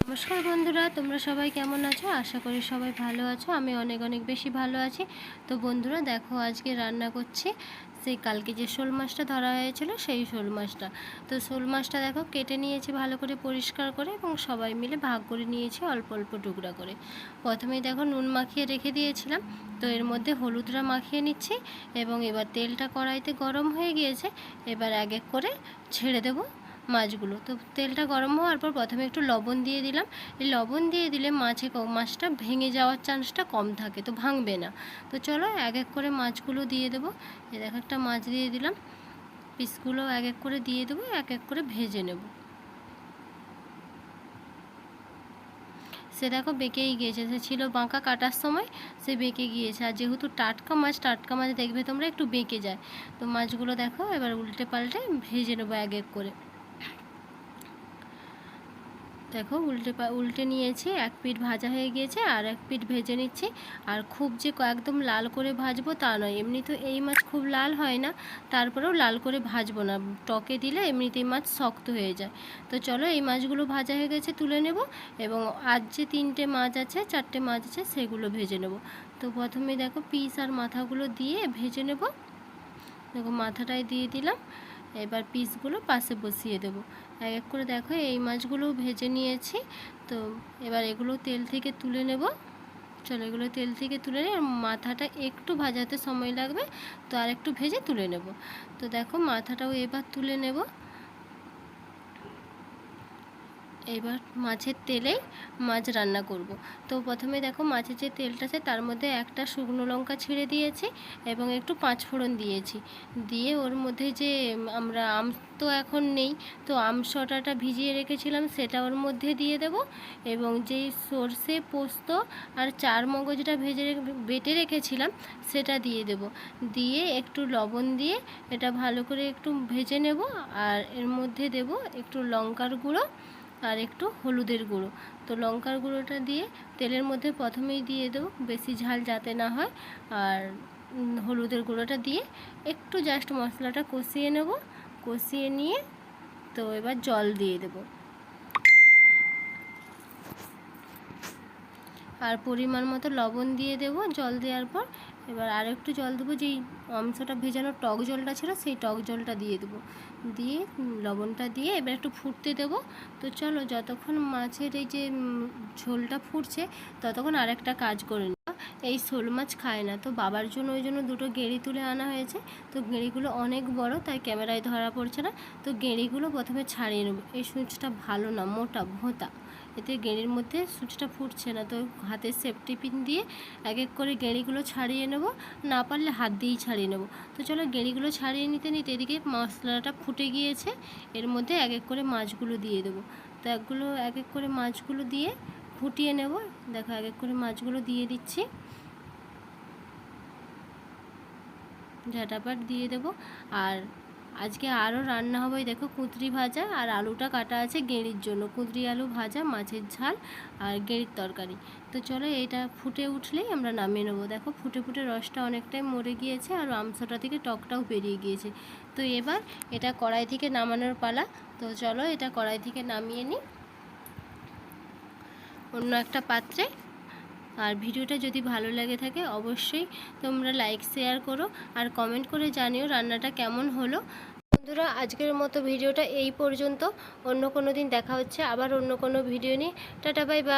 নমস্কার বন্ধুরা, তোমরা সবাই কেমন আছো? আশা করি সবাই ভালো আছো। আমি অনেক অনেক বেশি ভালো আছি। তো বন্ধুরা দেখো, আজকে রান্না করছি সেই কালকে যে শোল মাছটা ধরা হয়েছিল সেই শোল মাছটা। তো শোল মাছটা দেখো কেটে নিয়েছি ভালো করে পরিষ্কার করে, এবং সবাই মিলে ভাগ করে নিয়েছি অল্প অল্প টুকরা করে। প্রথমেই দেখো নুন মাখিয়ে রেখে দিয়েছিলাম, তো এর মধ্যে হলুদটা মাখিয়ে নিচ্ছি, এবং এবার তেলটা কড়াইতে গরম হয়ে গিয়েছে। এবার এক এক করে ছেড়ে দেবো মাছগুলো। তো তেলটা গরম হওয়ার পর প্রথমে একটু লবণ দিয়ে দিলাম। এই লবণ দিয়ে দিলে মাছটা ভেঙে যাওয়ার চান্সটা কম থাকে, তো ভাঙবে না। তো চলো এক এক করে মাছগুলো দিয়ে দেবো। এই দেখো একটা মাছ দিয়ে দিলাম, পিসগুলো এক এক করে দিয়ে দেবো, এক এক করে ভেজে নেব। সে দেখো বেঁকেই গিয়েছে, সে ছিল বাঁকা কাটার সময়, সে বেঁকে গিয়েছে। আর যেহেতু টাটকা মাছ দেখবে তোমরা একটু বেঁকে যায়। তো মাছগুলো দেখো এবার উল্টে পাল্টে ভেজে নেবো এক এক করে। দেখো উল্টে নিয়েছি, এক পিঠ ভাজা হয়ে গিয়েছে, আর এক পিঠ ভেজে নিচ্ছি। আর খুব যে একদম লাল করে ভাজবো তা নয়, এমনি তো এই মাছ খুব লাল হয় না, তারপরেও লাল করে ভাজবো না, টকে দিলে এমনিতেই মাছ শক্ত হয়ে যায়। তো চলো এই মাছগুলো ভাজা হয়ে গেছে, তুলে নেব। এবং আজ যে চারটে মাছ আছে সেগুলো ভেজে নেব। তো প্রথমে দেখো পিস আর মাথাগুলো দিয়ে ভেজে নেব। দেখো মাথাটাই দিয়ে দিলাম, এবার পিসগুলো পাশে বসিয়ে দেব। এক এক করে দেখো এই মাছগুলো ভেজে নিয়েছি। তো এবার এগুলো তেল থেকে তুলে নেব। চলো এগুলো তেল থেকে তুলে নিয়ে, মাথাটা একটু ভাজাতে সময় লাগবে, তো আর একটু ভেজে তুলে নেব। তো দেখো মাথাটাও এবার তুলে নেব। এবার মাছের তেলেই মাছ রান্না করব। তো প্রথমে দেখো মাছের যে তেলটা আছে তার মধ্যে একটা শুকনো লঙ্কা ছিঁড়ে দিয়েছি, এবং একটু পাঁচফোড়ন দিয়েছি। দিয়ে ওর মধ্যে যে আমরা তো এখন নেই, তো আমসটাটা ভিজিয়ে রেখেছিলাম সেটা ওর মধ্যে দিয়ে দেব। এবং যেই সর্ষে পোস্ত আর চার মগজটা বেটে রেখেছিলাম সেটা দিয়ে দেব। দিয়ে একটু লবণ দিয়ে এটা ভালো করে একটু ভেজে নেব। আর এর মধ্যে দেব একটু লঙ্কার গুঁড়ো আর একটু হলুদের গুঁড়ো। তো লঙ্কার গুঁড়োটা দিয়ে তেলের মধ্যে প্রথমেই দিয়ে দেবো, বেশি ঝাল যাতে না হয়। আর হলুদের গুঁড়োটা দিয়ে একটু জাস্ট মশলাটা কষিয়ে নেব। কষিয়ে নিয়ে তো এবার জল দিয়ে দেবো, আর পরিমাণ মতো লবণ দিয়ে দেবো জল দেওয়ার পর। এবার আর একটু জল দেবো, যেই মাংসটা ভেজানো টক জলটা ছিল সেই টক জলটা দিয়ে দেবো। দিয়ে লবণটা দিয়ে এবার একটু ফুটতে দেবো। তো চলো যতক্ষণ মাছের এই যে ঝোলটা ফুটছে ততক্ষণ আরেকটা কাজ করে নিই। এই শোল মাছ খায় না, তো বাবার জন্য ওই জন্য দুটো গেঁড়ি তুলে আনা হয়েছে। তো গেঁড়িগুলো অনেক বড়, তাই ক্যামেরায় ধরা পড়ছে না। তো গেঁড়িগুলো প্রথমে ছাড়িয়ে নেব। এই সূঁচটা ভালো না, মোটা ভোঁতা, এতে গেঁড়ির মধ্যে সূঁচটা ফুটছে না। তো হাতের সেফটি পিন দিয়ে এক এক করে গেঁড়িগুলো ছাড়িয়ে নেব, না পারলে হাত দিয়েই ছাড়িয়ে নেব। তো চলো গেঁড়িগুলো ছাড়িয়ে নিতে নিতে এদিকে মশলাটা ফুটে গিয়েছে, এর মধ্যে এক এক করে মাছগুলো দিয়ে দেবো। তো এক এক করে মাছগুলো দিয়ে ফুটিয়ে নেব। দেখো এক এক করে মাছগুলো দিয়ে দিচ্ছি, ঝাঁটাপাট দিয়ে দেবো। আর আজকে আরও রান্না হবে, দেখো কুঁদরি ভাজা আর আলুটা কাটা আছে গেঁড়ির জন্য, কুঁদরি আলু ভাজা, মাছের ঝাল আর গেঁড়ির তরকারি। তো চলো এটা ফুটে উঠলেই আমরা নামিয়ে নেবো। দেখো ফুটে ফুটে রসটা অনেকটাই মরে গিয়েছে, আর মাংসটা থেকে টকটাও বেরিয়ে গিয়েছে। তো এবার এটা কড়াই থেকে নামানোর পালা। তো চলো এটা কড়াই থেকে নামিয়ে নিই অন্য একটা পাত্রে। আর ভিডিওটা যদি ভালো লেগে থাকে অবশ্যই তোমরা লাইক শেয়ার করো, আর কমেন্ট করে জানিও রান্নাটা কেমন হলো। বন্ধুরা আজকের মতো ভিডিওটা এই পর্যন্ত, অন্য কোনো দিন দেখা হচ্ছে আবার অন্য কোনো ভিডিও নিয়ে। Tata bye bye.